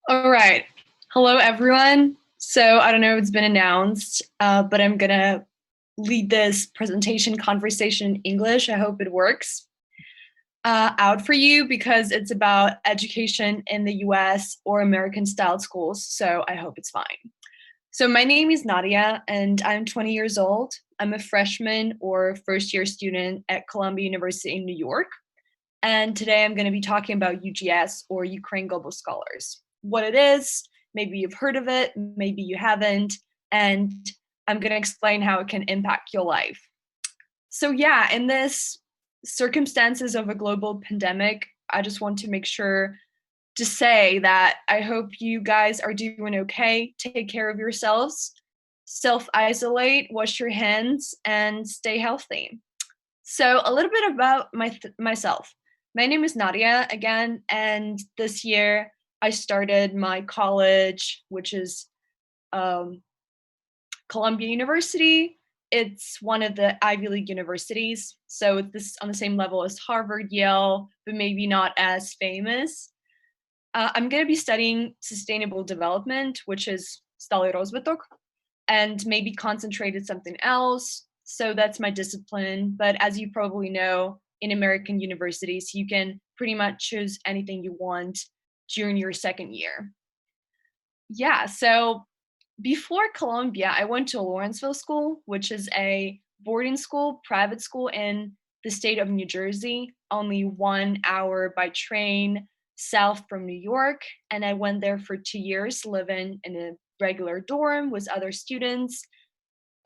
All right. Hello, everyone. So I don't know if it's been announced, but I'm going to lead this presentation conversation in English. I hope it works out for you because it's about education in the US or American style schools. So I hope it's fine. So my name is Nadia and I'm 20 years old. I'm a freshman or first year student at Columbia University in New York. And today I'm going to be talking about UGS or Ukraine Global Scholars. What it is, maybe you've heard of it, maybe you haven't, and I'm going to explain how it can impact your life. So yeah, in this circumstances of a global pandemic, I just want to make sure to say that I hope you guys are doing okay. Take care of yourselves, self-isolate, wash your hands, and stay healthy. So a little bit about myself. My name is Nadia again, and this year I started my college, which is Columbia University. It's one of the Ivy League universities, so it's this on the same level as Harvard, Yale, but maybe not as famous. I'm going to be studying sustainable development, which is stály rozvitok, and maybe concentrated something else. So that's my discipline. But as you probably know, in American universities, you can pretty much choose anything you want during your second year. Yeah, so before Columbia, I went to Lawrenceville School, which is a boarding school, private school in the state of New Jersey, only 1 hour by train south from New York. And I went there for 2 years, living in a regular dorm with other students.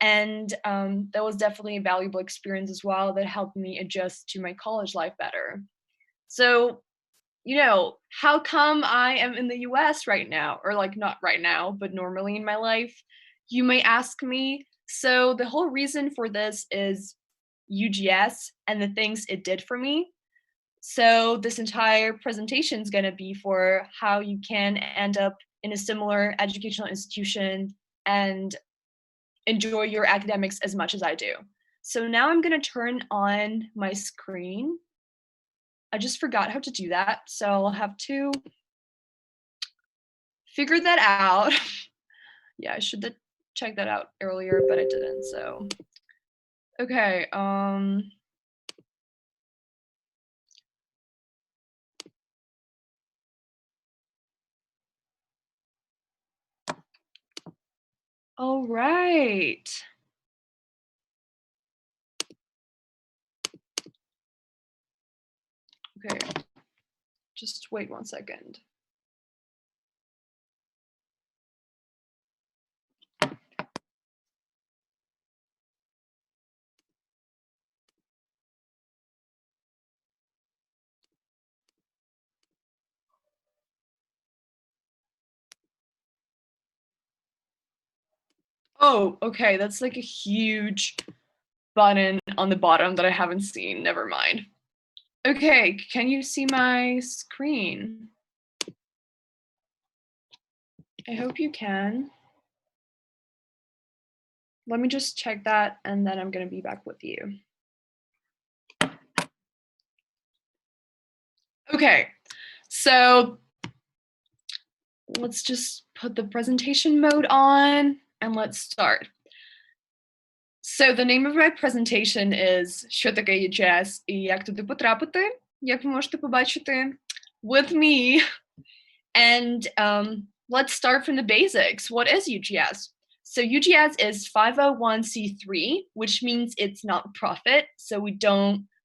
And that was definitely a valuable experience as well that helped me adjust to my college life better. So, how come I am in the US right now? Or like not right now, but normally in my life? You may ask me. So the whole reason for this is UGS and the things it did for me. So this entire presentation is going to be for how you can end up in a similar educational institution and enjoy your academics as much as I do. So now I'm going to turn on my screen. I just forgot how to do that, so I'll have to figure that out. Yeah, I should have checked that out earlier, but I didn't, so. Okay, all right. Okay, just wait 1 second. Oh, okay, that's like a huge button on the bottom that I haven't seen. Never mind. Okay, can you see my screen? I hope you can. Let me just check that and then I'm going to be back with you. Okay, so let's just put the presentation mode on and let's start. So the name of my presentation is «Що таке UGS і як туди потрапити», як ви можете побачити, with me. And let's start from the basics. What is UGS? So UGS is 501c3, which means it's not profit. So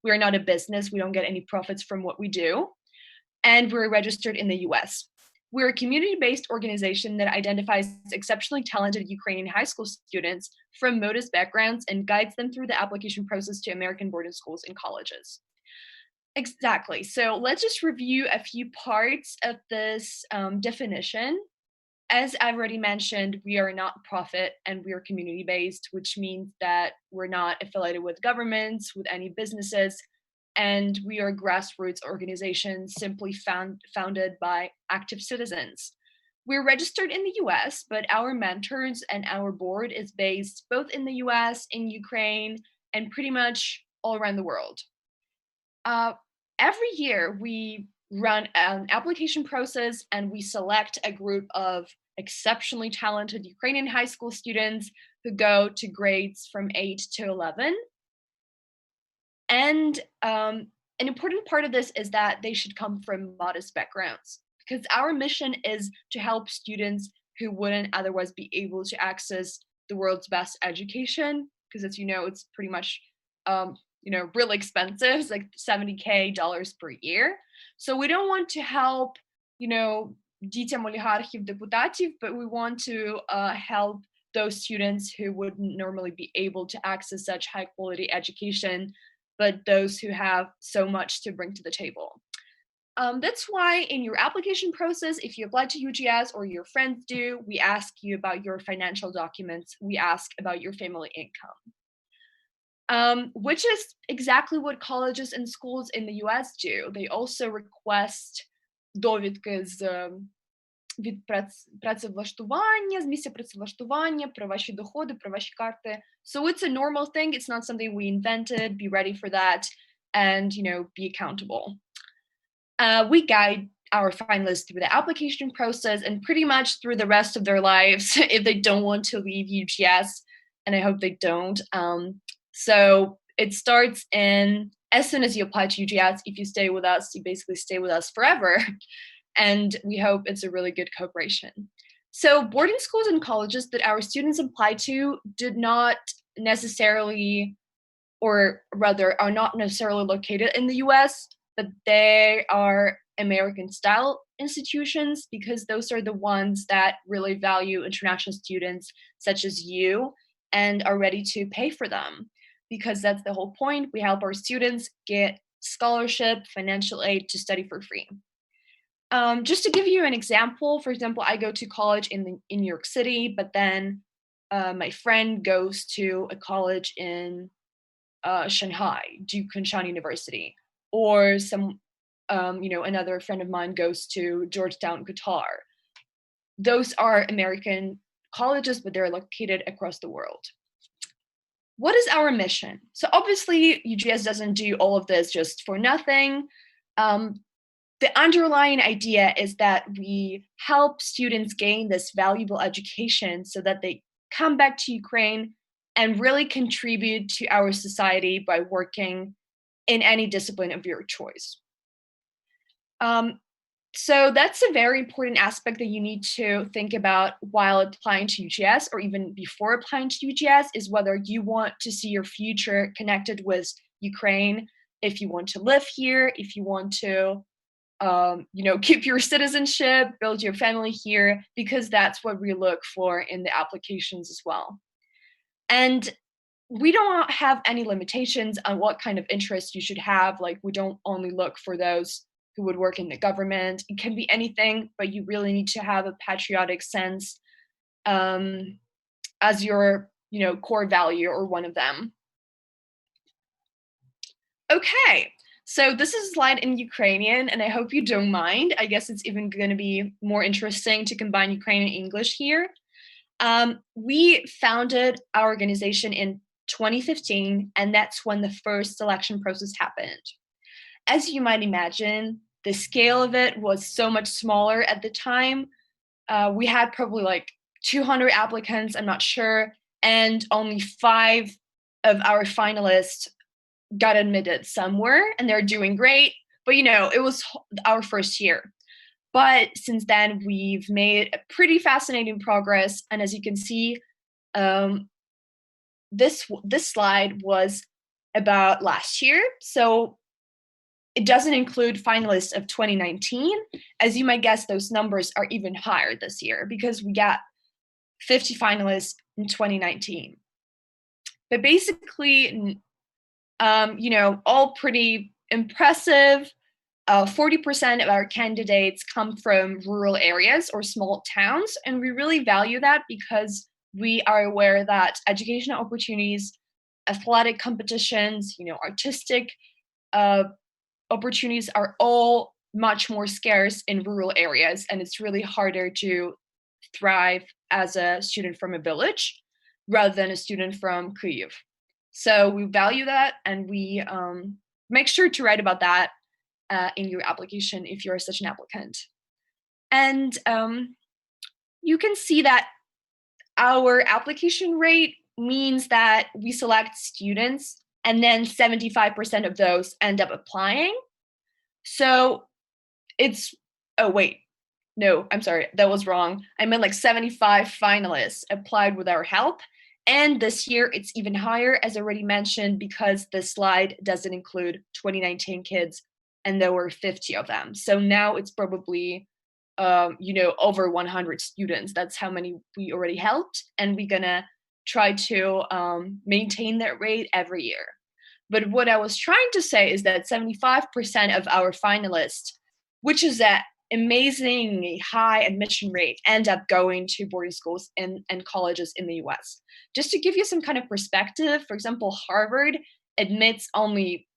we're not a business. We don't get any profits from what we do. And we're registered in the US. We're a community-based organization that identifies exceptionally talented Ukrainian high school students from modest backgrounds and guides them through the application process to American boarding schools and colleges. Exactly. So let's just review a few parts of this definition. As I've already mentioned, we are not profit and we are community-based, which means that we're not affiliated with governments, with any businesses, and we are a grassroots organization simply founded by active citizens. We're registered in the US, but our mentors and our board is based both in the US, in Ukraine, and pretty much all around the world. Every year we run an application process, and we select a group of exceptionally talented Ukrainian high school students who go to grades from 8 to 11. And an important part of this is that they should come from modest backgrounds, because our mission is to help students who wouldn't otherwise be able to access the world's best education. Because as you know, it's pretty much really expensive. It's like $70K per year. So we don't want to help, дітям олігархів, депутатів, but we want to help those students who wouldn't normally be able to access such high quality education, but those who have so much to bring to the table. That's why in your application process, if you apply to UGS or your friends do, we ask you about your financial documents. We ask about your family income, which is exactly what colleges and schools in the US do. They also request довідки від працевлаштування, з місця працевлаштування, про ваші доходи, про ваші карти. So it's a normal thing. It's not something we invented. Be ready for that and, be accountable. We guide our finalists through the application process and pretty much through the rest of their lives if they don't want to leave UGS, and I hope they don't. So it starts as soon as you apply to UGS. If you stay with us, you basically stay with us forever. And we hope it's a really good cooperation. So boarding schools and colleges that our students apply to did not necessarily, or rather are not necessarily located in the US, but they are American style institutions, because those are the ones that really value international students such as you and are ready to pay for them, because that's the whole point. We help our students get scholarship, financial aid to study for free. Just to give you an example, for example, I go to college in New York City, but then my friend goes to a college in Shanghai, Kunshan University, or another friend of mine goes to Georgetown, Qatar. Those are American colleges, but they're located across the world. What is our mission? So obviously, UGS doesn't do all of this just for nothing. The underlying idea is that we help students gain this valuable education so that they come back to Ukraine and really contribute to our society by working in any discipline of your choice. So that's a very important aspect that you need to think about while applying to UGS, or even before applying to UGS, is whether you want to see your future connected with Ukraine, if you want to live here, if you want to keep your citizenship, build your family here, because that's what we look for in the applications as well. And we don't have any limitations on what kind of interest you should have. Like, we don't only look for those who would work in the government. It can be anything, but you really need to have a patriotic sense as your, core value, or one of them. Okay. So this is a slide in Ukrainian, and I hope you don't mind. I guess it's even going to be more interesting to combine Ukrainian and English here. We founded our organization in 2015, and that's when the first selection process happened. As you might imagine, the scale of it was so much smaller at the time. We had probably like 200 applicants, I'm not sure, and only 5 of our finalists got admitted somewhere, and they're doing great. But it was our first year. But since then, we've made a pretty fascinating progress. And as you can see, this slide was about last year. So it doesn't include finalists of 2019. As you might guess, those numbers are even higher this year, because we got 50 finalists in 2019. But basically, all pretty impressive. 40% of our candidates come from rural areas or small towns, and we really value that because we are aware that educational opportunities, athletic competitions, artistic opportunities are all much more scarce in rural areas, and it's really harder to thrive as a student from a village rather than a student from Kyiv. So we value that, and we make sure to write about that in your application if you're such an applicant. And you can see that our application rate means that we select students and then 75% of those end up applying. So it's, oh wait, no, I'm sorry, that was wrong. I meant like 75 finalists applied with our help. And this year it's even higher, as already mentioned, because the slide doesn't include 2019 kids and there were 50 of them. So now it's probably, over 100 students. That's how many we already helped. And we're gonna try to maintain that rate every year. But what I was trying to say is that 75% of our finalists, which is an amazingly high admission rate, end up going to boarding schools and colleges in the US. Just to give you some kind of perspective, for example, Harvard admits only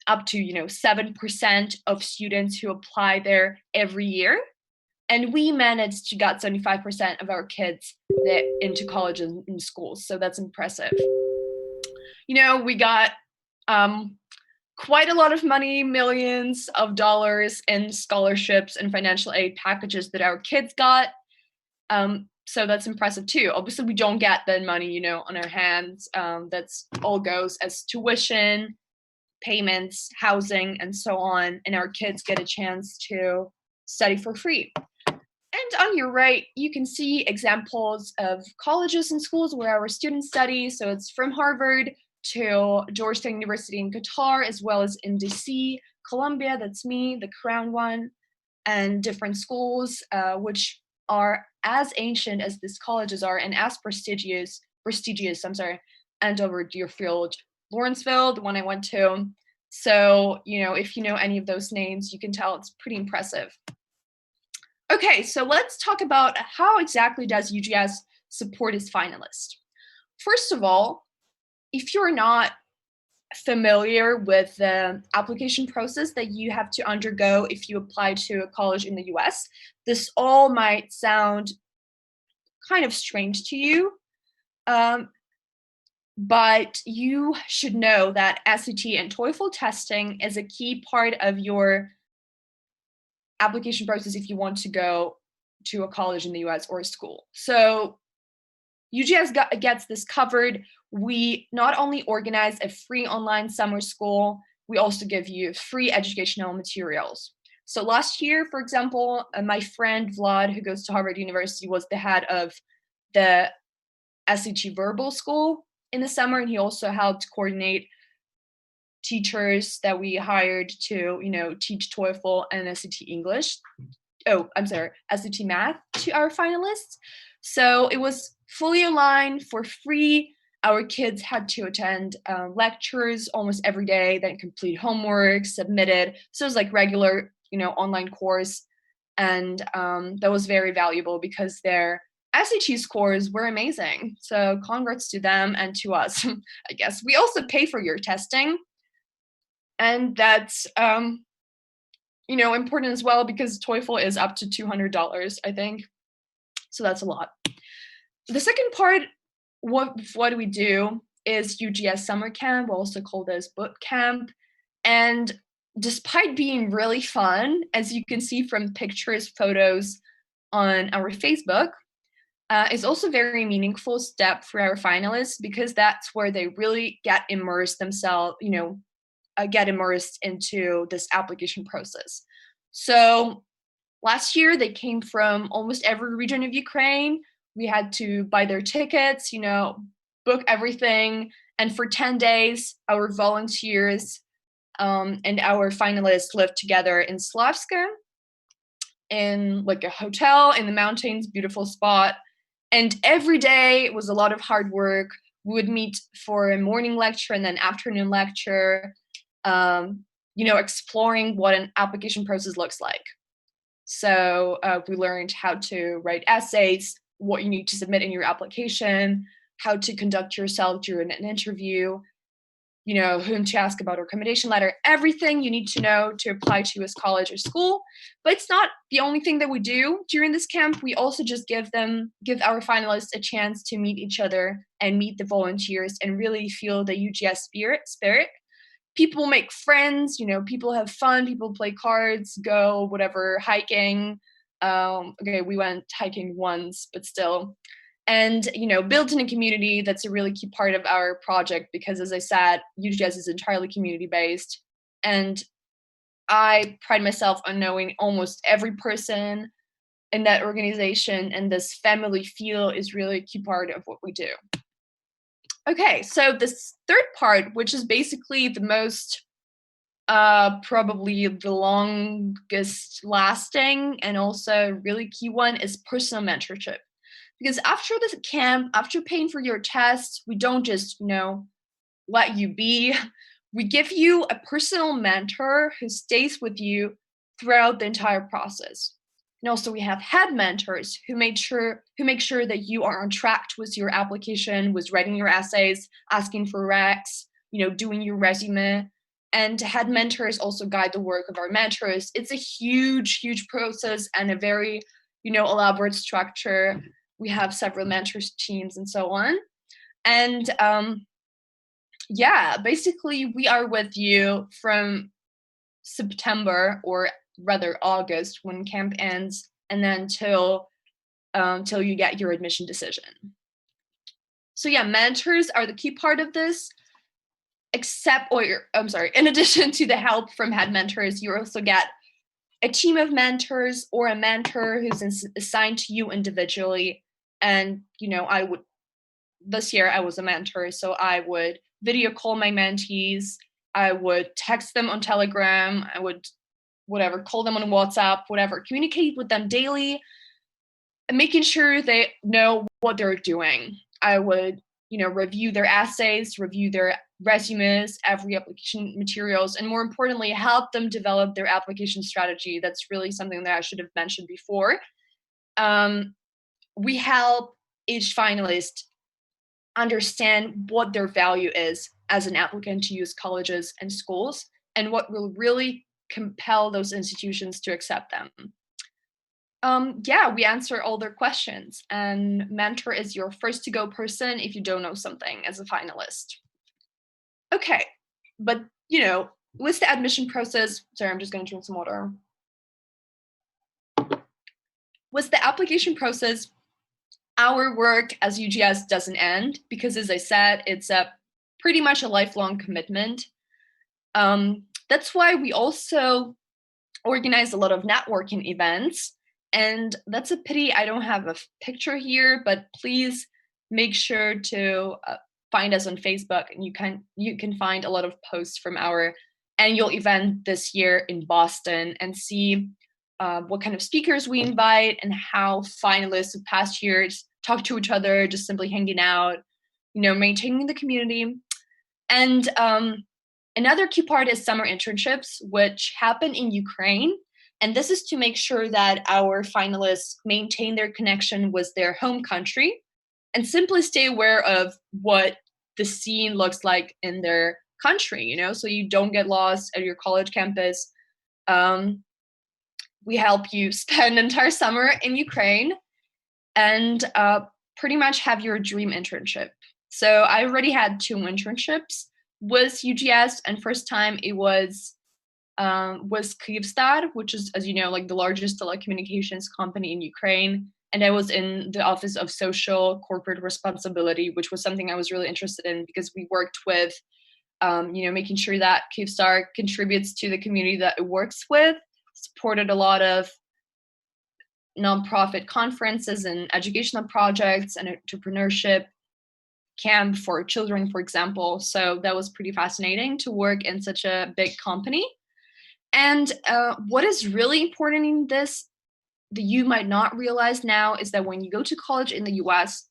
up to 7% of students who apply there every year. And we managed to get 75% of our kids into colleges and schools. So that's impressive. We got quite a lot of money, millions of dollars in scholarships and financial aid packages that our kids got. So that's impressive too. Obviously, we don't get that money, on our hands. That's all goes as tuition, payments, housing, and so on. And our kids get a chance to study for free. And on your right, you can see examples of colleges and schools where our students study. So it's from Harvard to Georgetown University in Qatar, as well as in DC, Columbia, that's me, the Crown one, and different schools, which are as ancient as these colleges are and as prestigious, Andover, Deerfield, Lawrenceville, the one I went to. So, if you know any of those names, you can tell it's pretty impressive. Okay, so let's talk about how exactly does UGS support its finalists. First of all, if you're not familiar with the application process that you have to undergo if you apply to a college in the US, this all might sound kind of strange to you, but you should know that SAT and TOEFL testing is a key part of your application process if you want to go to a college in the US or a school. So UGS gets this covered. We not only organize a free online summer school, we also give you free educational materials. So last year, for example, my friend Vlad, who goes to Harvard University, was the head of the SAT verbal school in the summer, and he also helped coordinate teachers that we hired to, teach TOEFL and SAT English. SAT math to our finalists. So it was fully aligned for free. Our kids had to attend lectures almost every day, then complete homework, submitted. So it was like regular, online course. And that was very valuable because their SAT scores were amazing. So congrats to them and to us, I guess. We also pay for your testing. And that's, important as well because TOEFL is up to $200, I think. So that's a lot. The second part, what do we do is UGS summer camp, also called as boot camp. And despite being really fun, as you can see from pictures, photos on our Facebook, is also a very meaningful step for our finalists because that's where they really get immersed themselves, get immersed into this application process. So last year, they came from almost every region of Ukraine. We had to buy their tickets, book everything. And for 10 days, our volunteers and our finalists lived together in Slavska in like a hotel in the mountains, beautiful spot. And every day was a lot of hard work. We would meet for a morning lecture and then afternoon lecture, exploring what an application process looks like. So we learned how to write essays, what you need to submit in your application, how to conduct yourself during an interview, whom to ask about a recommendation letter, everything you need to know to apply to as college or school. But it's not the only thing that we do during this camp. We also just give our finalists a chance to meet each other and meet the volunteers and really feel the UGS spirit. people make friends, people have fun, people play cards, go whatever, hiking. Okay, we went hiking once, but still. And, built in a community. That's a really key part of our project because, as I said, UGS is entirely community-based. And I pride myself on knowing almost every person in that organization, and this family feel is really a key part of what we do. Okay, so this third part, which is basically the most, probably the longest lasting and also really key one, is personal mentorship. Because after this camp, after paying for your tests, we don't just, let you be. We give you a personal mentor who stays with you throughout the entire process. And also we have head mentors who make sure that you are on track with your application, with writing your essays, asking for recs, doing your resume. And head mentors also guide the work of our mentors. It's a huge, huge process and a very, elaborate structure. We have several mentors teams and so on. And basically we are with you from September, or rather August, when camp ends, and then till you get your admission decision. So mentors are the key part of this. In addition to the help from head mentors, you also get a team of mentors or a mentor who's assigned to you individually. And, this year I was a mentor, so I would video call my mentees, I would text them on Telegram, I would call them on WhatsApp, communicate with them daily, and making sure they know what they're doing. I would, review their essays, review their resumes, every application materials, and more importantly, help them develop their application strategy. That's really something that I should have mentioned before. We help each finalist understand what their value is as an applicant to use colleges and schools, and what will really compel those institutions to accept them. We answer all their questions, and mentor is your first to go person if you don't know something as a finalist. Okay, but with the admission process, sorry, I'm just going to drink some water. With the application process, our work as UGS doesn't end because, as I said, it's pretty much a lifelong commitment. That's why we also organize a lot of networking events. And that's a pity I don't have a picture here, but please make sure to find us on Facebook, and you can find a lot of posts from our annual event this year in Boston, and see what kind of speakers we invite and how finalists of past years talk to each other, just simply hanging out, maintaining the community. And another key part is summer internships, which happen in Ukraine. And this is to make sure that our finalists maintain their connection with their home country and simply stay aware of what the scene looks like in their country, so you don't get lost at your college campus. We help you spend an entire summer in Ukraine and pretty much have your dream internship. So I already had 2 internships with UGS, and first time it was Kyivstar, which is, as you know, like the largest telecommunications company in Ukraine. And I was in the Office of Social Corporate Responsibility, which was something I was really interested in because we worked with, making sure that Kyivstar contributes to the community that it works with, supported a lot of nonprofit conferences and educational projects and entrepreneurship camp for children, for example. So that was pretty fascinating to work in such a big company. And what is really important in this that you might not realize now is that when you go to college in the US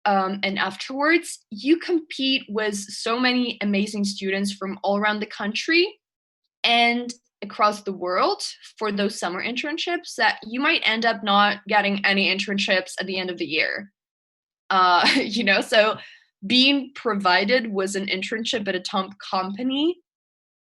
and afterwards, you compete with so many amazing students from all around the country and across the world for those summer internships that you might end up not getting any internships at the end of the year. So being provided with an internship at a top company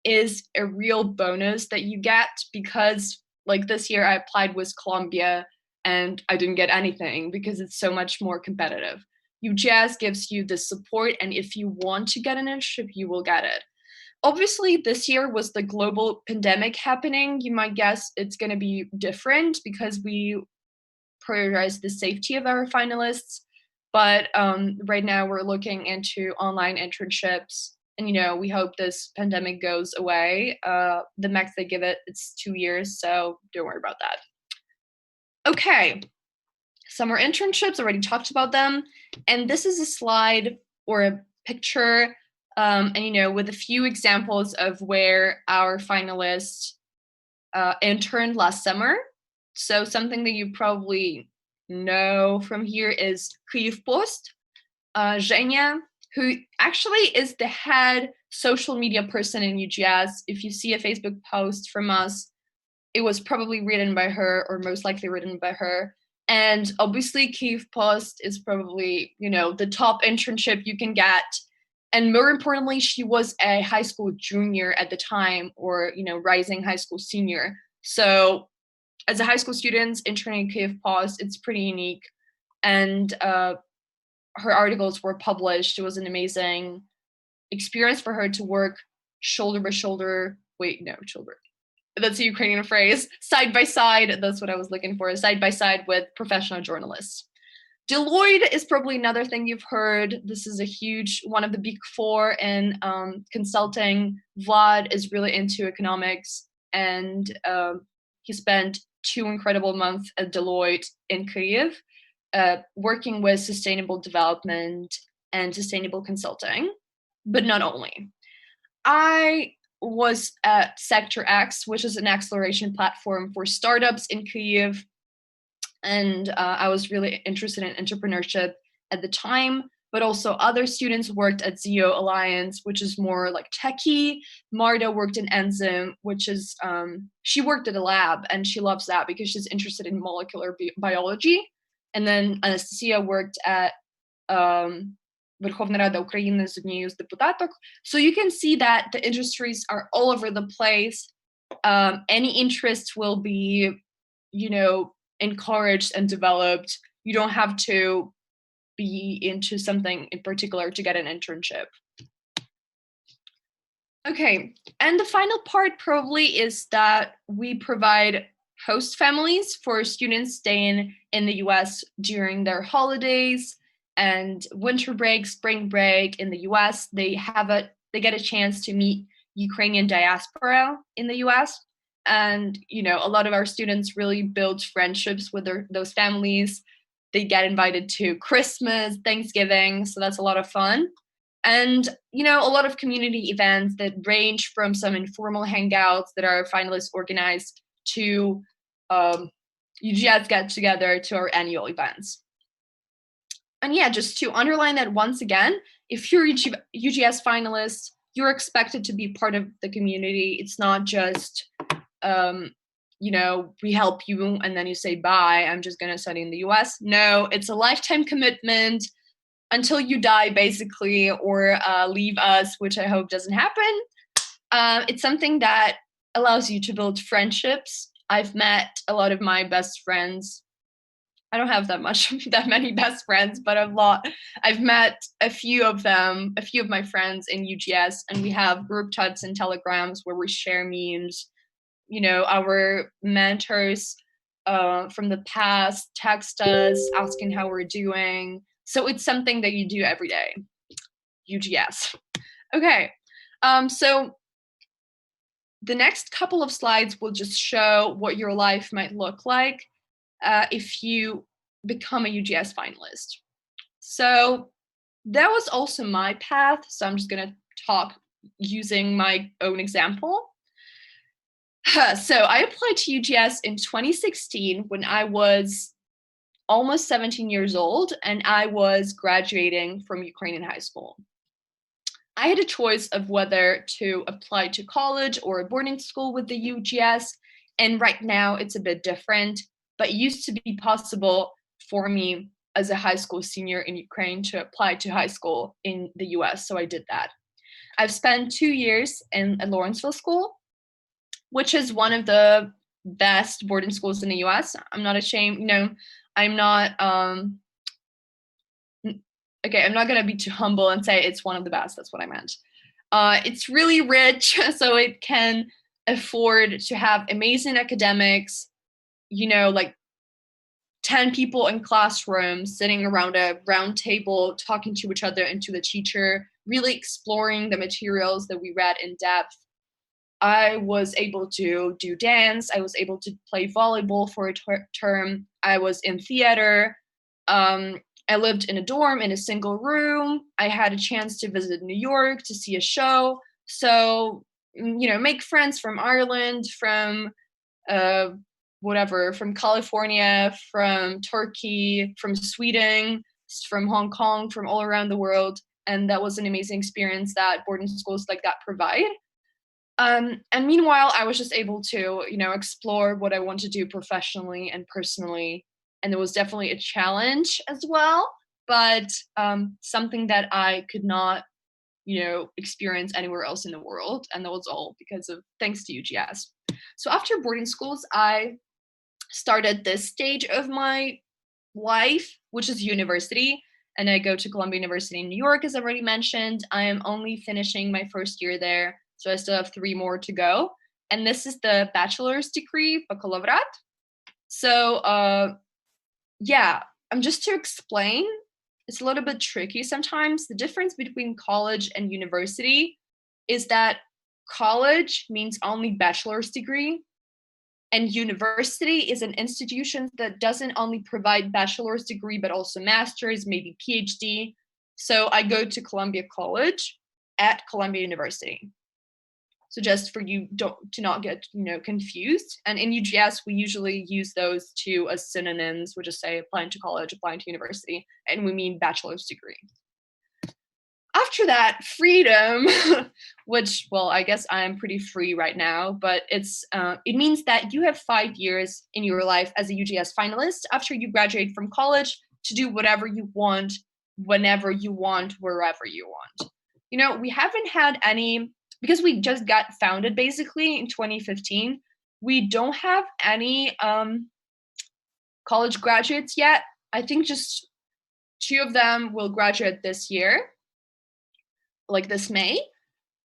is a real bonus that you get, because like this year I applied with Columbia and I didn't get anything because it's so much more competitive. UGS gives you the support, and if you want to get an internship, you will get it. Obviously, this year was the global pandemic happening. You might guess it's going to be different because we prioritize the safety of our finalists. But right now we're looking into online internships. And, we hope this pandemic goes away. The max they give it, it's 2 years. So don't worry about that. Okay. Summer internships, already talked about them. And this is a slide or a picture, with a few examples of where our finalists interned last summer. So something that you probably know from here is Kyiv Post. Zhenya, who actually is the head social media person in UGS. If you see a Facebook post from us, it was probably written by her, or most likely written by her. And obviously Kyiv Post is probably, the top internship you can get. And more importantly, she was a high school junior at the time, or, rising high school senior. So as a high school student interning Kyiv Post, it's pretty unique. And her articles were published. It was an amazing experience for her to work shoulder by shoulder. Shoulder. That's a Ukrainian phrase. Side by side. That's what I was looking for. Side by side with professional journalists. Deloitte is probably another thing you've heard. This is a huge one of the big four in consulting. Vlad is really into economics, and he spent 2 incredible months at Deloitte in Kyiv, working with sustainable development and sustainable consulting, but not only. I was at Sector X, which is an acceleration platform for startups in Kyiv. And I was really interested in entrepreneurship at the time, but also other students worked at Zio Alliance, which is more like techie. Marta worked in Enzym, which is, she worked at a lab, and she loves that because she's interested in molecular biology. And then Anastasia worked at Верховна Рада України з однією з депутаток. So you can see that the industries are all over the place. Any interest will be, encouraged and developed. You don't have to be into something in particular to get an internship. Okay, and the final part probably is that we provide host families for students staying in the US during their holidays and winter break, spring break in the US. They get a chance to meet Ukrainian diaspora in the US. And, a lot of our students really build friendships with those families. They get invited to Christmas, Thanksgiving, so that's a lot of fun. And, a lot of community events that range from some informal hangouts that our finalists organize to UGS get together to our annual events. And yeah, just to underline that once again, if you're a UGS finalist, you're expected to be part of the community. It's not just, we help you and then you say, bye, I'm just going to study in the US. No, it's a lifetime commitment until you die, basically, or leave us, which I hope doesn't happen. It's something that allows you to build friendships. I've met a lot of my best friends. I don't have that many best friends, but I've met a few of my friends in UGS, and we have group chats and telegrams where we share memes. Our mentors from the past text us asking how we're doing. So it's something that you do every day. UGS. Okay. So the next couple of slides will just show what your life might look like if you become a UGS finalist. So that was also my path. So I'm just going to talk using my own example. So I applied to UGS in 2016 when I was almost 17 years old, and I was graduating from Ukrainian high school. I had a choice of whether to apply to college or a boarding school with the UGS, and right now it's a bit different, but it used to be possible for me as a high school senior in Ukraine to apply to high school in the US, so I did that. I've spent 2 years in a Lawrenceville school, which is one of the best boarding schools in the US. I'm not ashamed, I'm not, okay, I'm not gonna be too humble and say it's one of the best, that's what I meant. It's really rich, so it can afford to have amazing academics, like 10 people in classrooms sitting around a round table, talking to each other and to the teacher, really exploring the materials that we read in depth. I was able to do dance. I was able to play volleyball for a term. I was in theater. I lived in a dorm in a single room. I had a chance to visit New York to see a show. So, make friends from Ireland, from from California, from Turkey, from Sweden, from Hong Kong, from all around the world. And that was an amazing experience that boarding schools like that provide. And meanwhile, I was just able to, explore what I want to do professionally and personally. And it was definitely a challenge as well, but something that I could not, experience anywhere else in the world. And that was all thanks to UGS. So after boarding schools, I started this stage of my life, which is university. And I go to Columbia University in New York, as I already mentioned. I am only finishing my first year there, so I still have 3 more to go. And this is the bachelor's degree, baccalaureate. So, just to explain, it's a little bit tricky sometimes. The difference between college and university is that college means only bachelor's degree, and university is an institution that doesn't only provide bachelor's degree, but also master's, maybe PhD. So I go to Columbia College at Columbia University. So just for you to not get, confused. And in UGS, we usually use those two as synonyms. We just say applying to college, applying to university, and we mean bachelor's degree. After that, freedom, which, well, I guess I am pretty free right now, but it means that you have 5 years in your life as a UGS finalist after you graduate from college to do whatever you want, whenever you want, wherever you want. We haven't had any, because we just got founded basically in 2015, we don't have any college graduates yet. I think just 2 of them will graduate this year, like this May.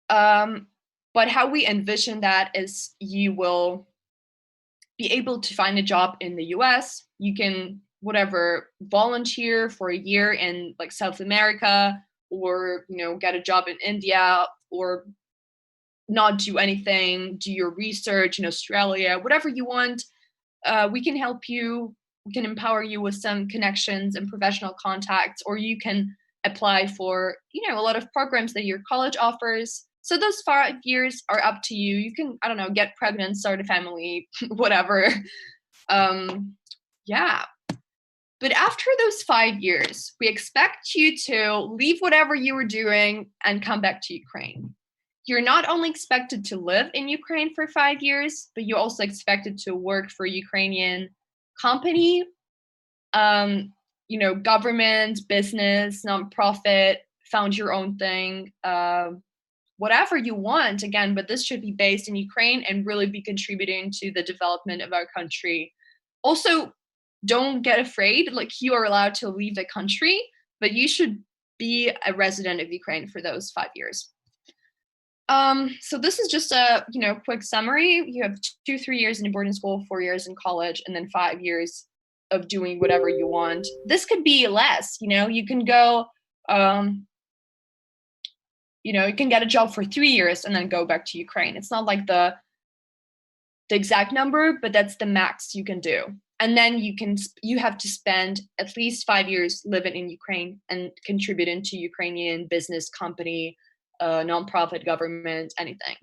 But how we envision that is you will be able to find a job in the US. You can volunteer for a year in like South America, or get a job in India, or not do anything, do your research in Australia, whatever you want. We can help you. We can empower you with some connections and professional contacts, or you can apply for, a lot of programs that your college offers. So those 5 years are up to you. You can, get pregnant, start a family, whatever. But after those 5 years, we expect you to leave whatever you were doing and come back to Ukraine. You're not only expected to live in Ukraine for 5 years, but you're also expected to work for a Ukrainian company, government, business, nonprofit, found your own thing, whatever you want, again, but this should be based in Ukraine and really be contributing to the development of our country. Also, don't get afraid, you are allowed to leave the country, but you should be a resident of Ukraine for those 5 years. So this is just a, quick summary. You have 2-3 years in boarding school, 4 years in college, and then 5 years of doing whatever you want. This could be less, you can go, you can get a job for 3 years and then go back to Ukraine. It's not like the exact number, but that's the max you can do. And then you have to spend at least 5 years living in Ukraine and contributing to Ukrainian business, company, nonprofit, government, anything.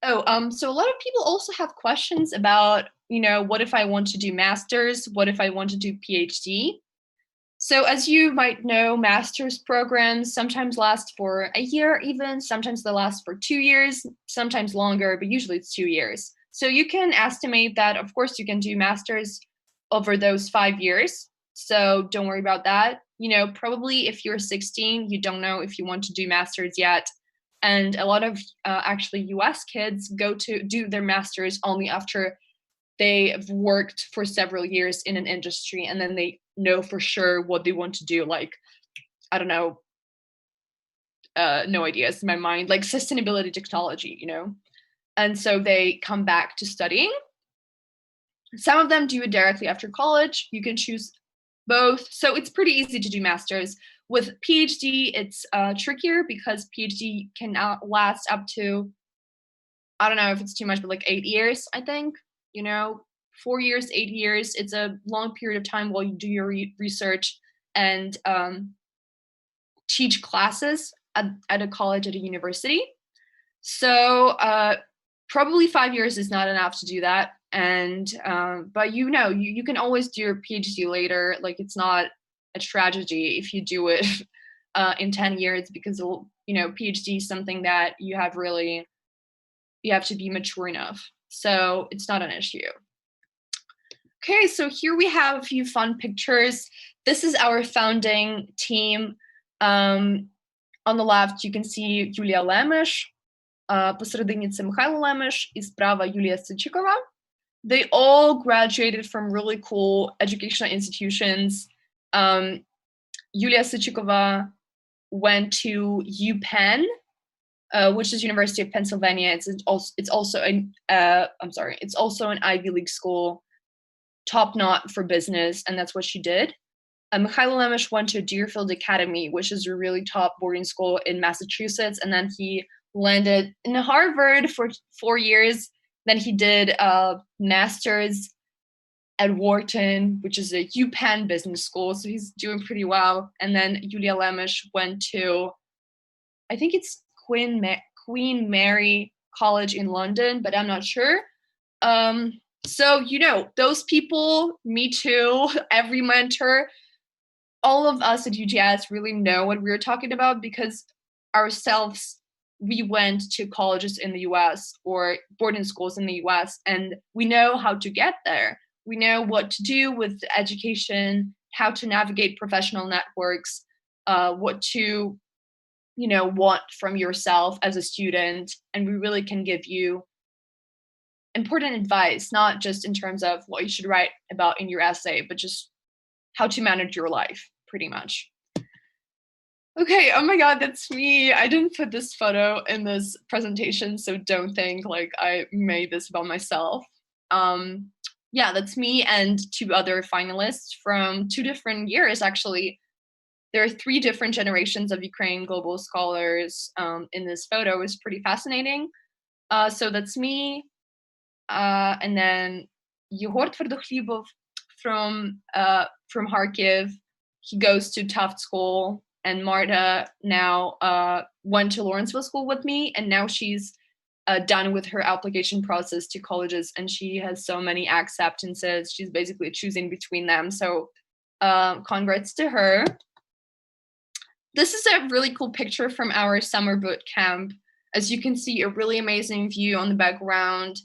So a lot of people also have questions about, what if I want to do master's? What if I want to do PhD? So as you might know, master's programs sometimes last for a year even, sometimes they last for 2 years, sometimes longer, but usually it's 2 years. So you can estimate that, of course, you can do master's over those 5 years. So don't worry about that. Probably if you're 16, you don't know if you want to do master's yet. And a lot of actually US kids go to do their master's only after they've worked for several years in an industry, and then they know for sure what they want to do, like, I don't know, no ideas in my mind, like sustainability technology, you know? And so they come back to studying. Some of them do it directly after college. You can choose both. So it's pretty easy to do masters. With PhD, it's trickier because PhD can last up to, I don't know if it's too much, but like 8 years, I think, you know, 4 years, 8 years. It's a long period of time while you do your research and teach classes at a college, at a university. So probably 5 years is not enough to do that. And but you know, you can always do your PhD later. Like, it's not a tragedy if you do it in 10 years, because, you know, PhD is something that you have to be mature enough. So it's not an issue. Okay, so here we have a few fun pictures. This is our founding team. On the left, you can see Юлія Лемеш, посередині це Михайло Лемеш, і справа Юлія Сичикова. They all graduated from really cool educational institutions. Yulia Sichikova went to UPenn, which is University of Pennsylvania. It's also an Ivy League school, top knot for business, and that's what she did. Mikhailo Lemesh went to Deerfield Academy, which is a really top boarding school in Massachusetts, and then he landed in Harvard for 4 years. Then he did a master's at Wharton, which is a UPenn business school, so he's doing pretty well. And then Yulia Lemesh went to, I think it's Queen Mary College in London, but I'm not sure. So, you know, those people, me too, every mentor, all of us at UGS really know what we're talking about, because ourselves, we went to colleges in the US or boarding schools in the US, and we know how to get there. We know what to do with education, how to navigate professional networks, what to, you know, want from yourself as a student. And we really can give you important advice, not just in terms of what you should write about in your essay, but just how to manage your life, pretty much. Okay, oh my God, that's me. I didn't put this photo in this presentation, so don't think like I made this about myself. Yeah, that's me and 2 other finalists from 2 different years, actually. There are 3 different generations of Ukrainian global scholars in this photo. It's pretty fascinating. So that's me. And then Yegor Tverdohlibov from Kharkiv. He goes to Tufts School. And Marta now went to Lawrenceville School with me, and now she's done with her application process to colleges, and she has so many acceptances. She's basically choosing between them. So congrats to her. This is a really cool picture from our summer boot camp. As you can see, a really amazing view on the background.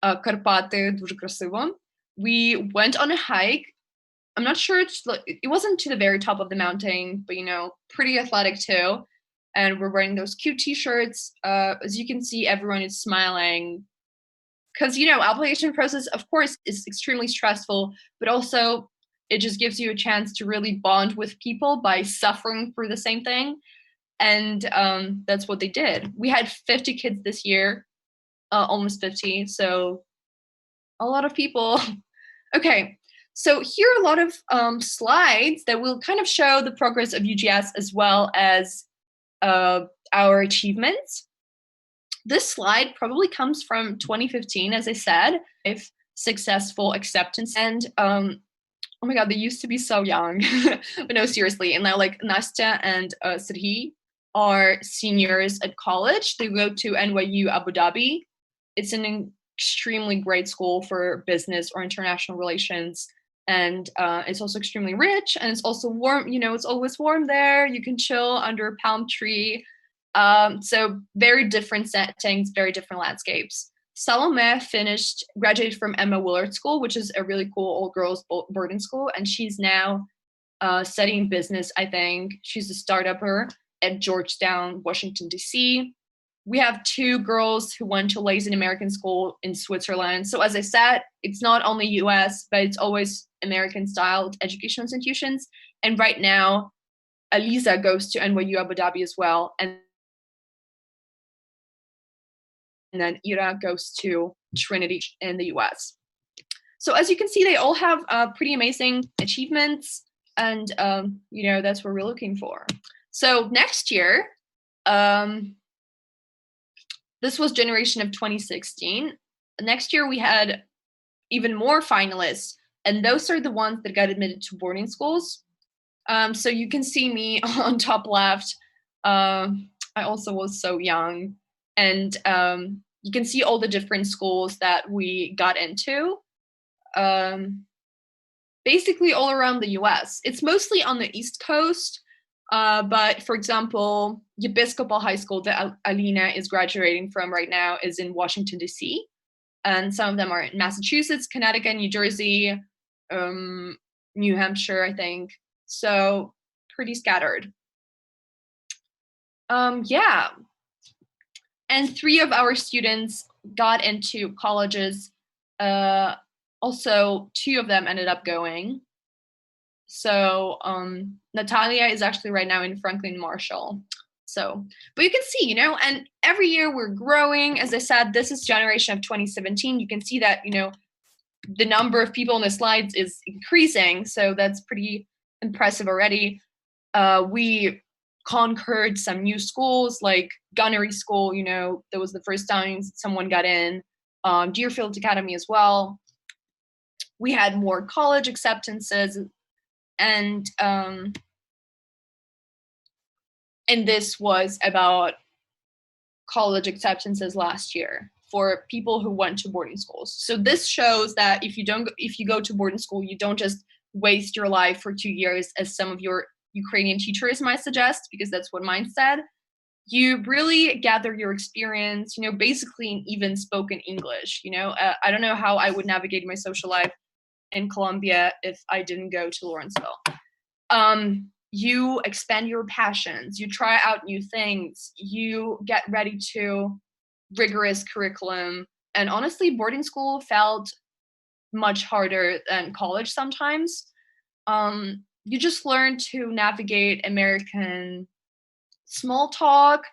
Карпати, дуже красиво. We went on a hike. I'm not sure, it wasn't to the very top of the mountain, but, you know, pretty athletic too. And we're wearing those cute t-shirts. As you can see, everyone is smiling. Because, you know, application process, of course, is extremely stressful, but also it just gives you a chance to really bond with people by suffering through the same thing. And that's what they did. We had 50 kids this year, almost 50. So a lot of people. Okay. So here are a lot of slides that will kind of show the progress of UGS as well as our achievements. This slide probably comes from 2015, as I said, if successful acceptance. And oh my God, they used to be so young. But no, seriously. And now, like, Nastya and Serhi are seniors at college. They go to NYU Abu Dhabi. It's an extremely great school for business or international relations. And it's also extremely rich, and it's also warm. You know, it's always warm there. You can chill under a palm tree. So very different settings, very different landscapes. Salome graduated from Emma Willard School, which is a really cool all-girls boarding school, and she's now studying business, I think. She's a startupper at Georgetown, Washington, D.C. We have 2 girls who went to Latin American school in Switzerland. So as I said, it's not only US, but it's always American-style educational institutions. And right now, Aliza goes to NYU Abu Dhabi as well. And then Ira goes to Trinity in the US. So as you can see, they all have pretty amazing achievements, and that's what we're looking for. So next year, this was generation of 2016. Next year we had even more finalists, and those are the ones that got admitted to boarding schools. So you can see me on top left. I also was so young, and you can see all the different schools that we got into. Basically all around the US. It's mostly on the East Coast, but for example, Episcopal High School that Alina is graduating from right now is in Washington, D.C., and some of them are in Massachusetts, Connecticut, New Jersey, New Hampshire, I think. So pretty scattered. Yeah. And 3 of our students got into colleges. Also, 2 of them ended up going. So Natalia is actually right now in Franklin Marshall. So, but you can see, and every year we're growing. As I said, this is generation of 2017. You can see that, the number of people on the slides is increasing. So that's pretty impressive already. We conquered some new schools like Gunnery School, that was the first time someone got in. Deerfield Academy as well. We had more college acceptances, and this was about college acceptances last year for people who went to boarding schools. So this shows that if you go to boarding school, you don't just waste your life for 2 years, as some of your Ukrainian teachers might suggest, because that's what mine said. You really gather your experience, basically in even spoken English. I don't know how I would navigate my social life in Colombia if I didn't go to Lawrenceville. You expand your passions, you try out new things, you get ready to rigorous curriculum. And honestly, boarding school felt much harder than college sometimes. You just learn to navigate American small talk,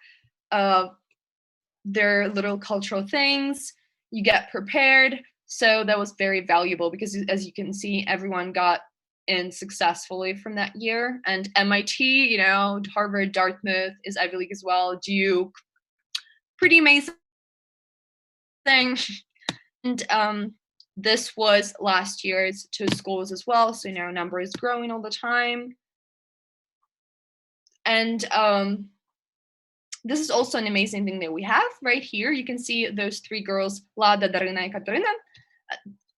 their little cultural things, you get prepared. So that was very valuable because, as you can see, everyone got in successfully from that year. And MIT, Harvard, Dartmouth is Ivy League as well, Duke, pretty amazing. And this was last year's 2 schools as well. So number is growing all the time. And this is also an amazing thing that we have right here. You can see those 3 girls, Lada, Darina, and Katarina.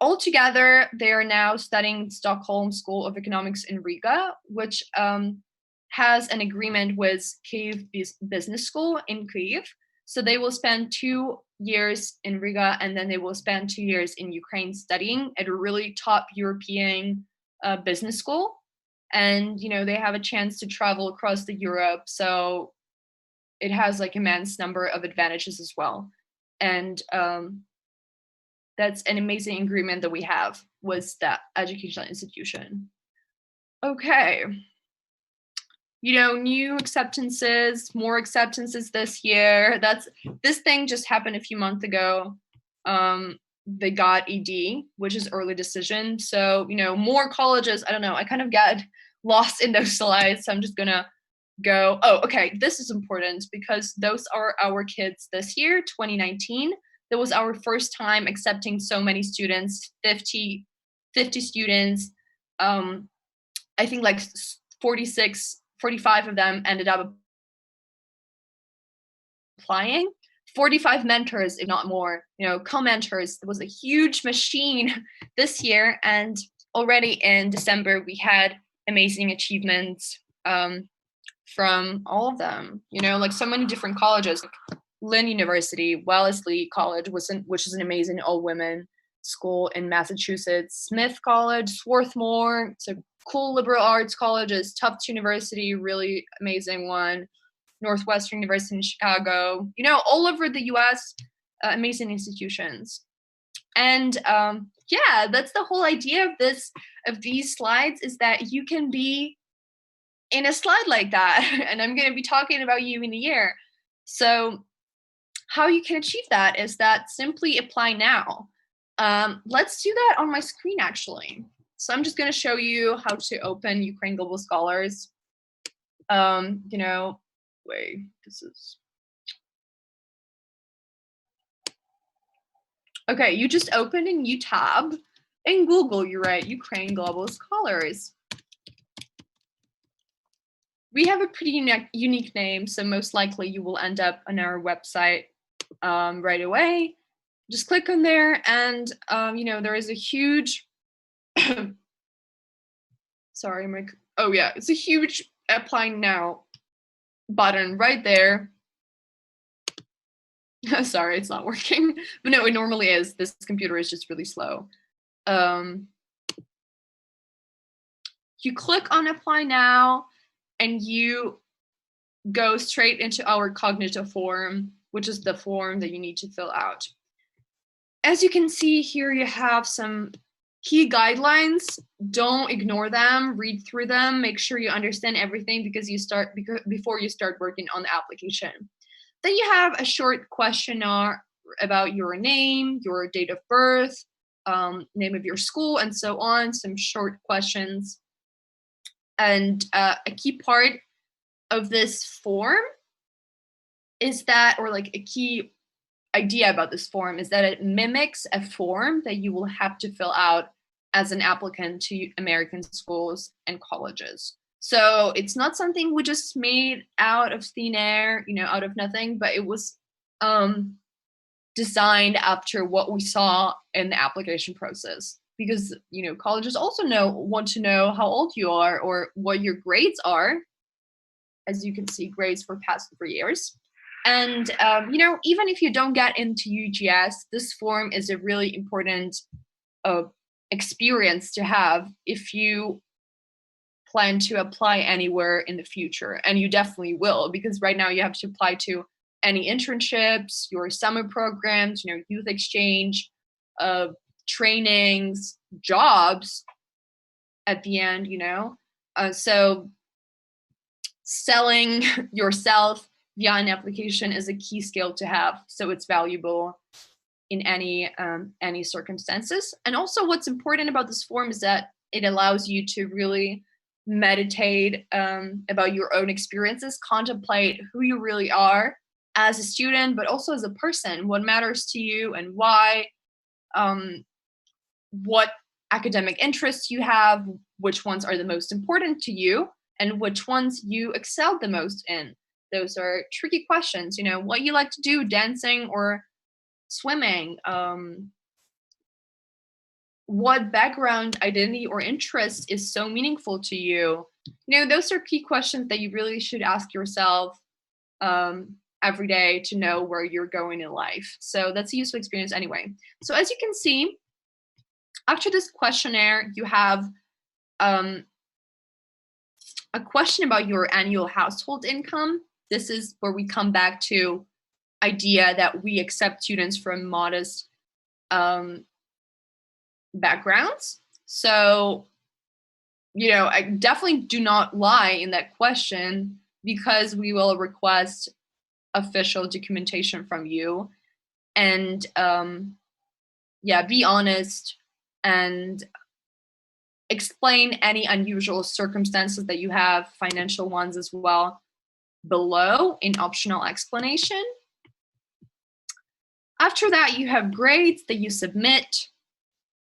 All together, they are now studying Stockholm School of Economics in Riga, which has an agreement with Kyiv Business School in Kyiv. So they will spend 2 years in Riga, and then they will spend 2 years in Ukraine studying at a really top European business school. And, they have a chance to travel across Europe. So it has immense number of advantages as well. And that's an amazing agreement that we have with that educational institution. Okay. New acceptances, more acceptances this year. This thing just happened a few months ago. They got ED, which is early decision. So, more colleges, I don't know, I kind of got lost in those slides. So I'm just gonna go, okay, this is important because those are our kids this year, 2019. That was our first time accepting so many students, 50 students. I think 45 of them ended up applying. 45 mentors, if not more, co-mentors. It was a huge machine this year. And already in December, we had amazing achievements from all of them, so many different colleges. Lynn University, Wellesley College, which is an amazing all-women school in Massachusetts. Smith College, Swarthmore, it's a cool liberal arts colleges. Tufts University, really amazing one. Northwestern University in Chicago. All over the U.S., amazing institutions. And that's the whole idea of these slides, is that you can be in a slide like that, and I'm going to be talking about you in a year. So how you can achieve that is that simply apply now. Let's do that on my screen, actually. So I'm just going to show you how to open Ukraine Global Scholars. Wait, this is... Okay, you just open a new tab in Google, you write Ukraine Global Scholars. We have a pretty unique name, so most likely you will end up on our website right away. Just click on there, and there is a huge it's a huge apply now button right there. Sorry, it's not working, but no, it normally is. This computer is just really slow. You click on apply now, and you go straight into our cognitive form, which is the form that you need to fill out. As you can see here, you have some key guidelines. Don't ignore them, read through them, make sure you understand everything before you start working on the application. Then you have a short questionnaire about your name, your date of birth, name of your school, and so on, some short questions. And a key part of this form is that, or like a key idea about this form is that it mimics a form that you will have to fill out as an applicant to American schools and colleges. So it's not something we just made out of thin air, out of nothing, but it was designed after what we saw in the application process. Because, colleges also want to know how old you are or what your grades are. As you can see, grades for past 3 years. And, even if you don't get into UGS, this form is a really important experience to have if you plan to apply anywhere in the future. And you definitely will, because right now you have to apply to any internships, your summer programs, youth exchange, trainings, jobs at the end, so selling yourself via an application is a key skill to have. So it's valuable in any circumstances. And also what's important about this form is that it allows you to really meditate about your own experiences, contemplate who you really are as a student, but also as a person, what matters to you and why, what academic interests you have, which ones are the most important to you, and which ones you excel the most in. Those are tricky questions, what you like to do, dancing or swimming, what background, identity, or interest is so meaningful to you. Those are key questions that you really should ask yourself every day to know where you're going in life. So that's a useful experience anyway. So as you can see, after this questionnaire, you have a question about your annual household income. This is where we come back to idea that we accept students from modest backgrounds. So, I definitely do not lie in that question, because we will request official documentation from you. And be honest and explain any unusual circumstances that you have, financial ones as well, below in optional explanation. After that, you have grades that you submit.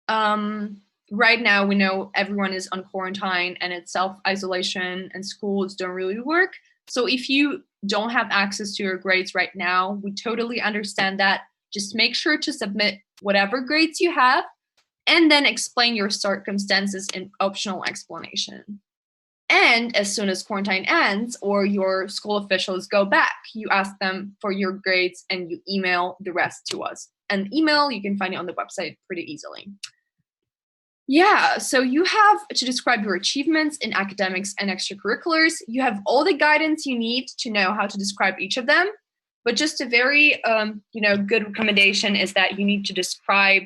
Right now, we know everyone is on quarantine and it's self-isolation and schools don't really work. So if you don't have access to your grades right now, we totally understand that. Just make sure to submit whatever grades you have and then explain your circumstances in optional explanation. And as soon as quarantine ends or your school officials go back, you ask them for your grades and you email the rest to us. And email, you can find it on the website pretty easily. Yeah, so you have to describe your achievements in academics and extracurriculars. You have all the guidance you need to know how to describe each of them. But just a very, good recommendation is that you need to describe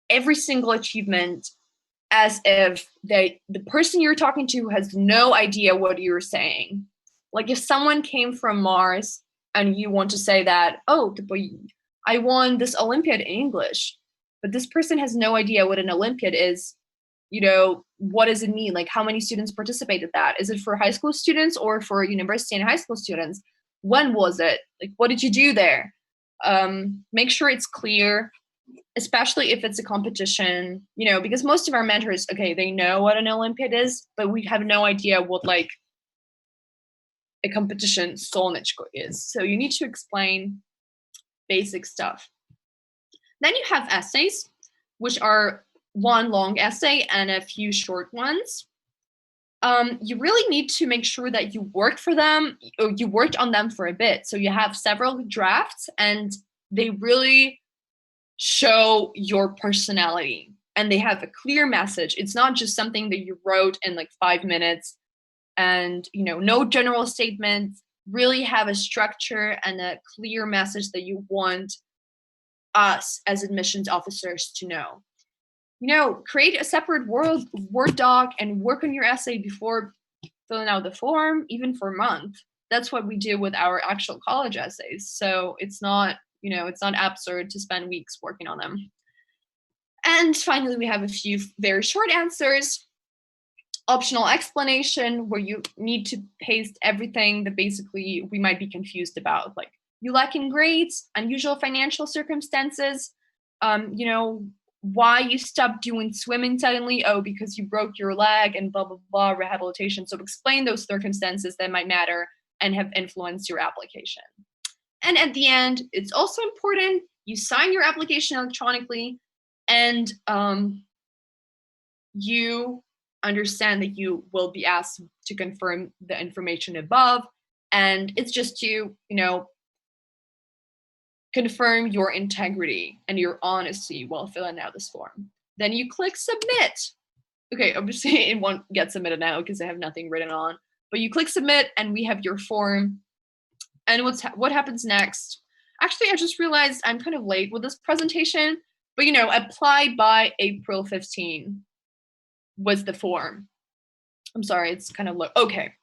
every single achievement as if the person you're talking to has no idea what you're saying. Like if someone came from Mars and you want to say that, oh, I won this Olympiad in English, but this person has no idea what an Olympiad is. What does it mean? Like, how many students participate in that? Is it for high school students or for university and high school students? When was it? Like, what did you do there? Make sure it's clear, especially if it's a competition, because most of our mentors, okay, they know what an Olympiad is, but we have no idea what like a competition solničko is. So you need to explain basic stuff. Then you have essays, which are one long essay and a few short ones. You really need to make sure that you work for them, or you worked on them for a bit. So you have several drafts and they really show your personality and they have a clear message. It's not just something that you wrote in like 5 minutes and, no general statements. Really have a structure and a clear message that you want us as admissions officers to know. Create a separate Word doc and work on your essay before filling out the form, even for a month. That's what we do with our actual college essays. So it's not, it's not absurd to spend weeks working on them. And finally, we have a few very short answers. Optional explanation, where you need to paste everything that basically we might be confused about, like you lack in grades, unusual financial circumstances, why you stopped doing swimming suddenly, because you broke your leg and blah, blah, blah, rehabilitation. So explain those circumstances that might matter and have influenced your application. And at the end, it's also important you sign your application electronically and you understand that you will be asked to confirm the information above. And it's just to, confirm your integrity and your honesty while filling out this form. Then you click submit. Okay, obviously it won't get submitted now because I have nothing written on, but you click submit and we have your form. And what happens next? Actually, I just realized I'm kind of late with this presentation, but apply by April 15 was the form. I'm sorry, it's kind of low. Okay.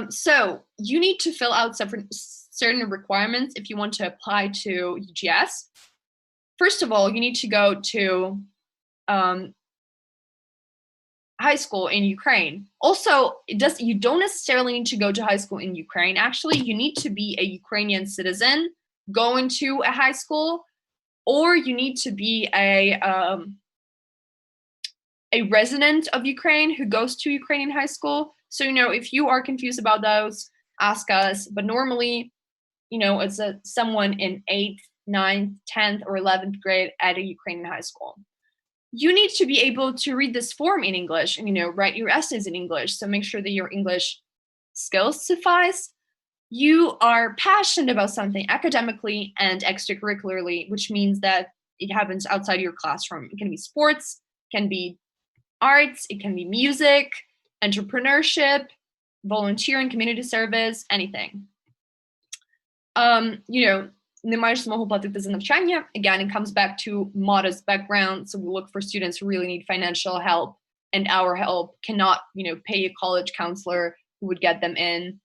So you need to fill out certain requirements if you want to apply to UGS. First of all, you need to go to high school in Ukraine. Also, you don't necessarily need to go to high school in Ukraine. Actually, you need to be a Ukrainian citizen going to a high school, or you need to be a resident of Ukraine who goes to Ukrainian high school. So, if you are confused about those, ask us. But normally, it's someone in 8th, 9th, 10th, or 11th grade at a Ukrainian high school. You need to be able to read this form in English and, write your essays in English. So make sure that your English skills suffice. You are passionate about something academically and extracurricularly, which means that it happens outside your classroom. It can be sports, it can be arts, it can be music, entrepreneurship, volunteering, community service, anything. Не маєш змогу платити за навчання. Again, it comes back to modest background. So we look for students who really need financial help, and our help cannot, pay a college counselor who would get them in.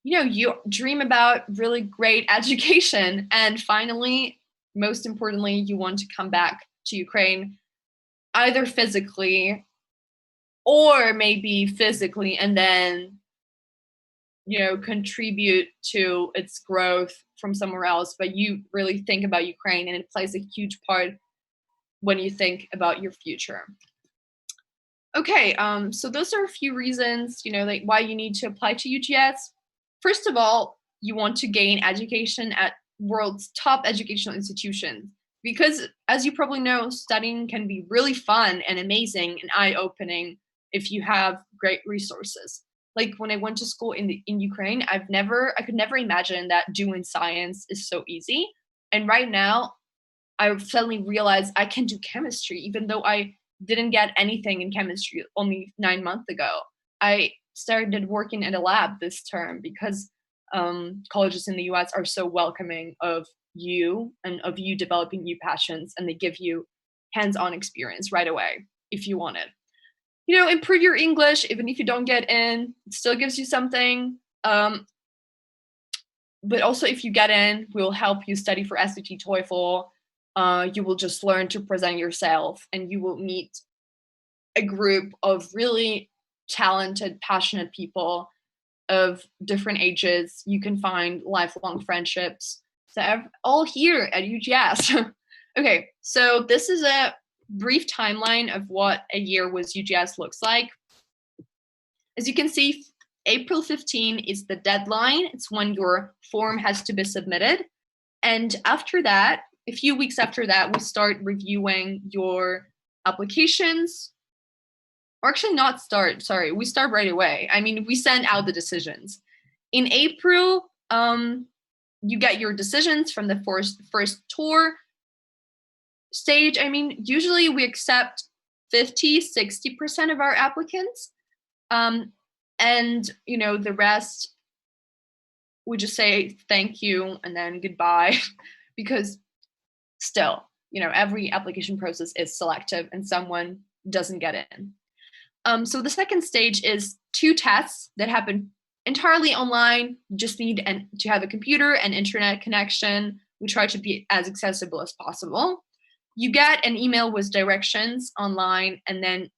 You dream about really great education. And finally, most importantly, you want to come back to Ukraine, either physically or maybe physically, and then contribute to its growth from somewhere else, but you really think about Ukraine, and it plays a huge part when you think about your future. Okay, so those are a few reasons, like why you need to apply to UGS. First of all, you want to gain education at world's top educational institutions, because as you probably know, studying can be really fun and amazing and eye-opening if you have great resources. Like when I went to school in Ukraine, I could never imagine that doing science is so easy. And right now, I suddenly realized I can do chemistry, even though I didn't get anything in chemistry only 9 months ago. I started working at a lab this term because colleges in the US are so welcoming of you and of you developing new passions, and they give you hands-on experience right away if you want it. Improve your English. Even if you don't get in, it still gives you something. But also if you get in, we'll help you study for SAT, TOEFL. You will just learn to present yourself, and you will meet a group of really talented, passionate people of different ages. You can find lifelong friendships. So all here at UGS. Okay, so this is a brief timeline of what a year with UGS looks like. As you can see, April 15 is the deadline. It's when your form has to be submitted. And after that, a few weeks after that, we start reviewing your applications. Or actually not start, sorry, we start right away. I mean, we send out the decisions. In April, you get your decisions from the first tour stage. I mean, usually we accept 50-60% of our applicants. And, you know, the rest, we just say thank you and then goodbye, because still, you know, every application process is selective and someone doesn't get in. So the second stage is 2 tests that happen entirely online. You just need to have a computer and internet connection. We try to be as accessible as possible. You get an email with directions online, and then,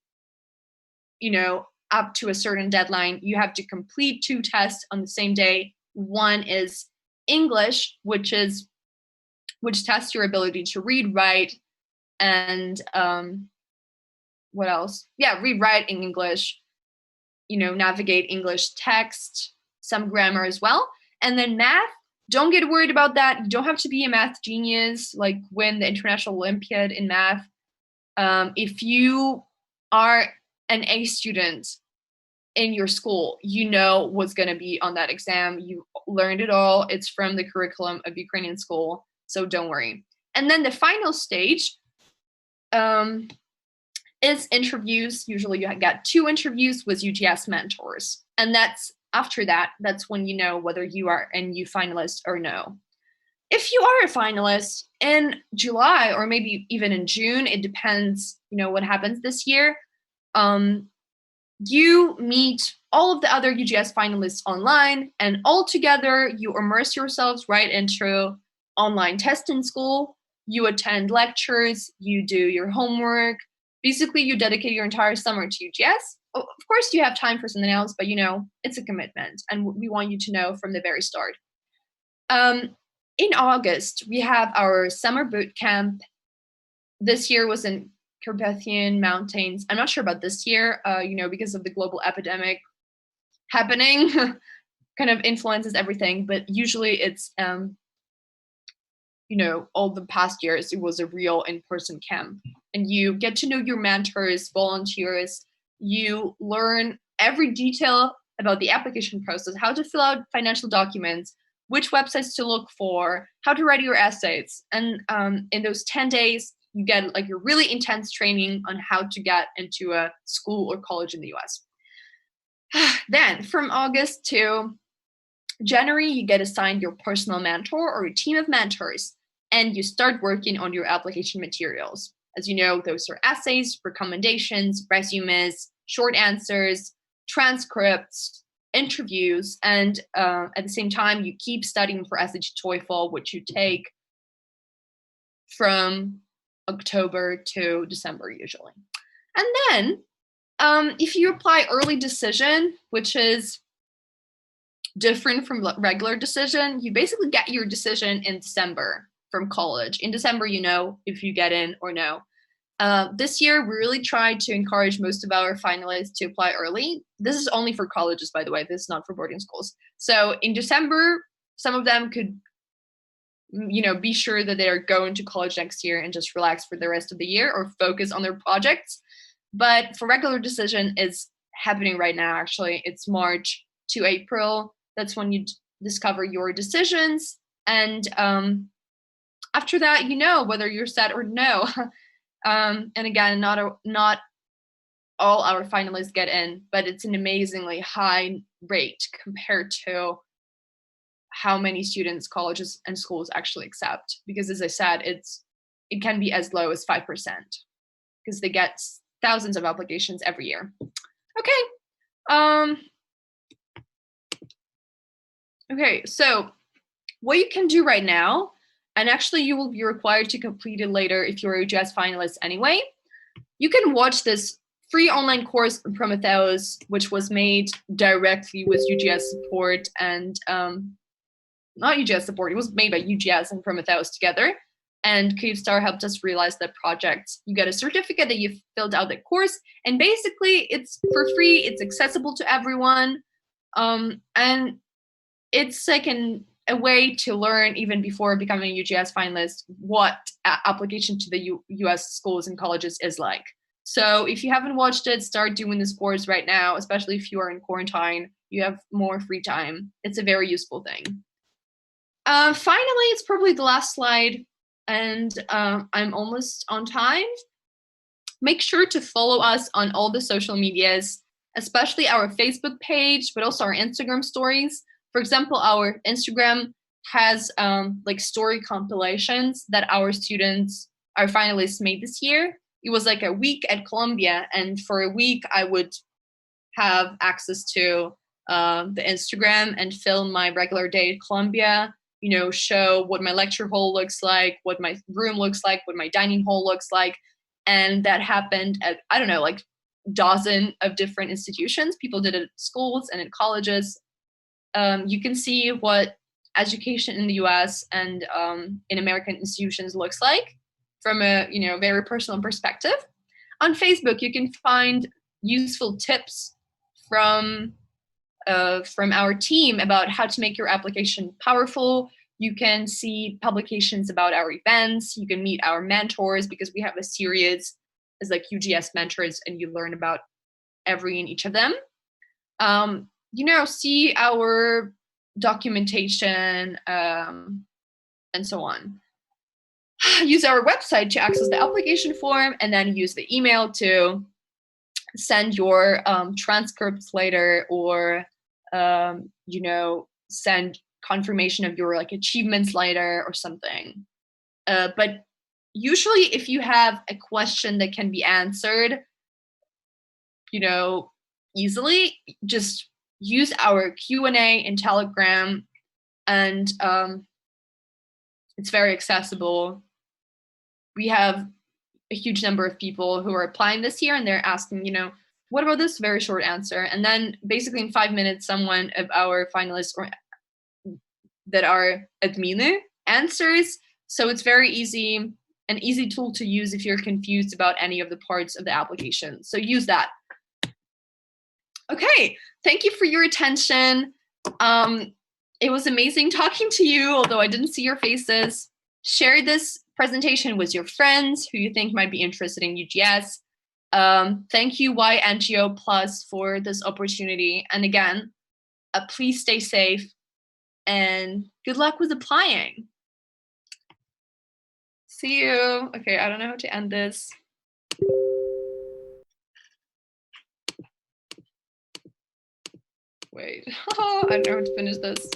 you know, up to a certain deadline, you have to complete 2 tests on the same day. One is English, which tests your ability to read, write, and what else? Yeah, read, write in English, you know, navigate English text, some grammar as well. And then math, don't get worried about that. You don't have to be a math genius, like win the International Olympiad in math. If you are an A student in your school, you know what's going to be on that exam. You learned it all. It's from the curriculum of Ukrainian school, so don't worry. And then the final stage is interviews. Usually you get 2 interviews with UGS mentors. And after that, that's when you know whether you are a new finalist or no. If you are a finalist in July or maybe even in June, it depends, you know, what happens this year. You meet all of the other UGS finalists online, and all together you immerse yourselves right into online testing school. You attend lectures, you do your homework. Basically, you dedicate your entire summer to UGS. Of course, you have time for something else, but, you know, it's a commitment, and we want you to know from the very start. In August, we have our summer boot camp. This year was in Carpathian Mountains. I'm not sure about this year, you know, because of the global epidemic happening, kind of influences everything. But usually it's, you know, all the past years, it was a real in-person camp. And you get to know your mentors, volunteers. You learn every detail about the application process, how to fill out financial documents, which websites to look for, how to write your essays. And in those 10 days, you get like a really intense training on how to get into a school or college in the US. Then from August to January, you get assigned your personal mentor or a team of mentors, and you start working on your application materials. As you know, those are essays, recommendations, resumes, short answers, transcripts, interviews, and at the same time, you keep studying for SAT TOEFL, which you take from October to December usually. And then if you apply early decision, which is different from regular decision, you basically get your decision in December from college. In December, you know if you get in or no. This year, we really tried to encourage most of our finalists to apply early. This is only for colleges, by the way. This is not for boarding schools. So in December, some of them could, you know, be sure that they're going to college next year and just relax for the rest of the year or focus on their projects. But for regular decision, it's happening right now, actually. It's March to April. That's when you discover your decisions. And after that, you know whether you're set or no. And again, not all our finalists get in, but it's an amazingly high rate compared to how many students colleges and schools actually accept. Because as I said, it can be as low as 5% because they get thousands of applications every year. Okay. Okay, so what you can do right now, and actually you will be required to complete it later if you're a UGS finalist anyway, you can watch this free online course from Prometheus, which was made directly with UGS support and not UGS support, it was made by UGS and Prometheus together. And Star helped us realize that project. You get a certificate that you've filled out the course, and basically it's for free, it's accessible to everyone. And it's like a way to learn even before becoming a UGS finalist what application to the US schools and colleges is like. So if you haven't watched it, start doing this course right now, especially if you are in quarantine, you have more free time. It's a very useful thing. Finally, it's probably the last slide, and I'm almost on time. Make sure to follow us on all the social medias, especially our Facebook page, but also our Instagram stories. For example, our Instagram has like story compilations that our students, our finalists made this year. It was like a week at Columbia, and for a week I would have access to the Instagram and film my regular day at Columbia, you know, show what my lecture hall looks like, what my room looks like, what my dining hall looks like. And that happened at, I don't know, like dozen of different institutions. People did it at schools and at colleges. You can see what education in the US and in American institutions looks like from a, you know, very personal perspective. On Facebook, you can find useful tips from our team about how to make your application powerful. You can see publications about our events. You can meet our mentors because we have a series as like UGS mentors, and you learn about every and each of them. You know, see our documentation and so on. Use our website to access the application form, and then use the email to send your transcripts later, or you know, send confirmation of your like achievements later or something. But usually if you have a question that can be answered, you know, easily, just use our Q&A in Telegram, and it's very accessible. We have a huge number of people who are applying this year, and they're asking, you know, what about this very short answer? And then basically in 5 minutes, someone of our finalists or that are admin answers. So it's very easy, an easy tool to use if you're confused about any of the parts of the application. So use that. Okay, thank you for your attention. It was amazing talking to you, although I didn't see your faces. Share this presentation with your friends who you think might be interested in UGS. Thank you, YNGO Plus, for this opportunity. And again, please stay safe and good luck with applying. See you. Okay, I don't know how to end this. Wait, I don't know how to finish this.